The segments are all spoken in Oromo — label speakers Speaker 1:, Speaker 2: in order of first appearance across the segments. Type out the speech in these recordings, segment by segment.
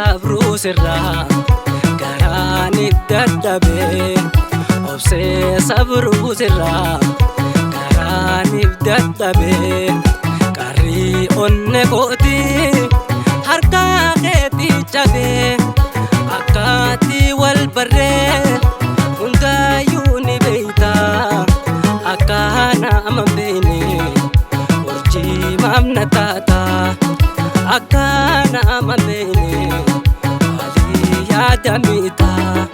Speaker 1: sabruu sirraa garaan dadhabee obsee sabruu sirraa garaan dadhabee qarrii onne kootii harka keetii cabee akkaatti wal barree hundaayyuu ni beeytaa akka nama beeyne urjii maamna taataa akka nama beeyne alii yaadamitaa.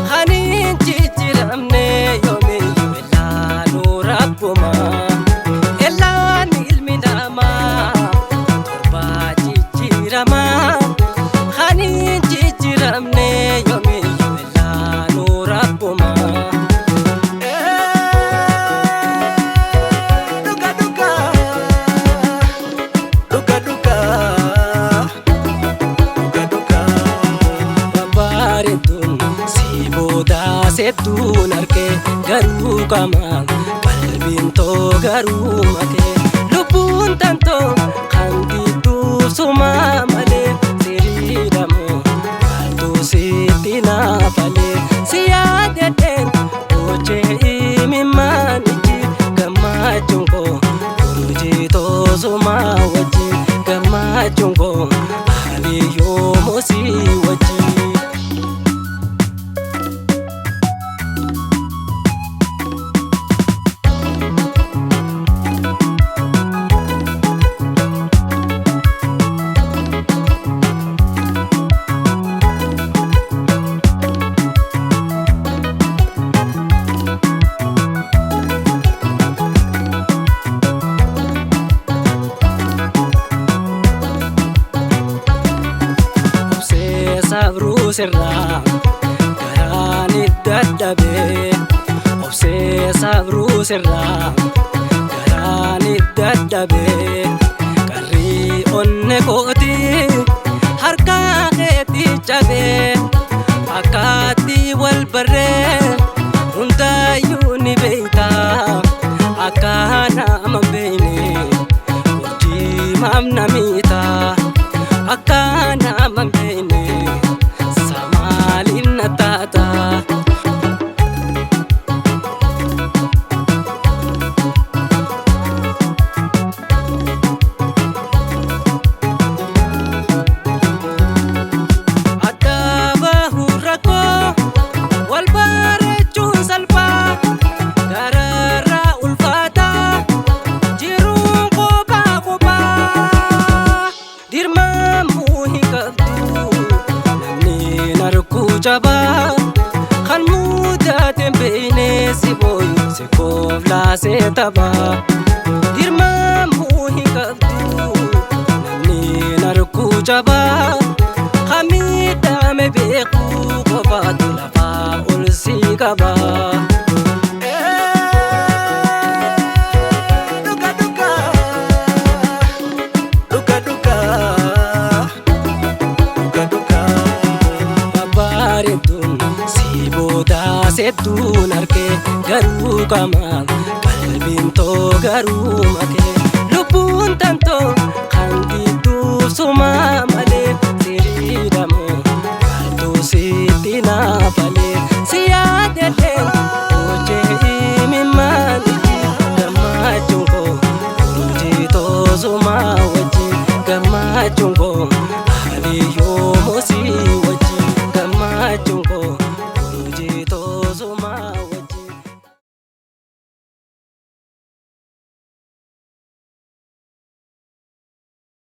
Speaker 1: Hanin jijjiiramne yoomiyyuu ilaanuu rabbuma elaan ilmi namaa torba jijjiirama hanin jijjiiramne yoomiyyuu ilaanuu rabbuma. Seettuun arkee garuu qamaa qalbiin too garuu makee lubbuun tantoo kan didduuf sumaa malee siriidhamoo maaltu sitti naafalee si yaadadheen hojii imimmaan ijji gammachuun koo urjii too sumaa wajji gammachuun koo aliyyoo moosii wajji. Sabruu sirraa garaan dadhabee obsee sabruu sirraa garaan dadhabee qarrii onne kootii harka keetii cabee akkaatti wal barree hundaayyuu ni beeytaa akka nama beeyne urjii maamna miitaa akka nama beeyne samaalin taataa. Kan mudateen beekne si booyu si kooflaasee taphaa dirmamuu hin qabdu namni narkuu jabaa kan miidhame beekuu qofaatu lafaa ol si qabaa. Seettuun arkee garuu qamaa qalbiin too garuu makee lubbuun tantoo kan didduuf sumaa malee.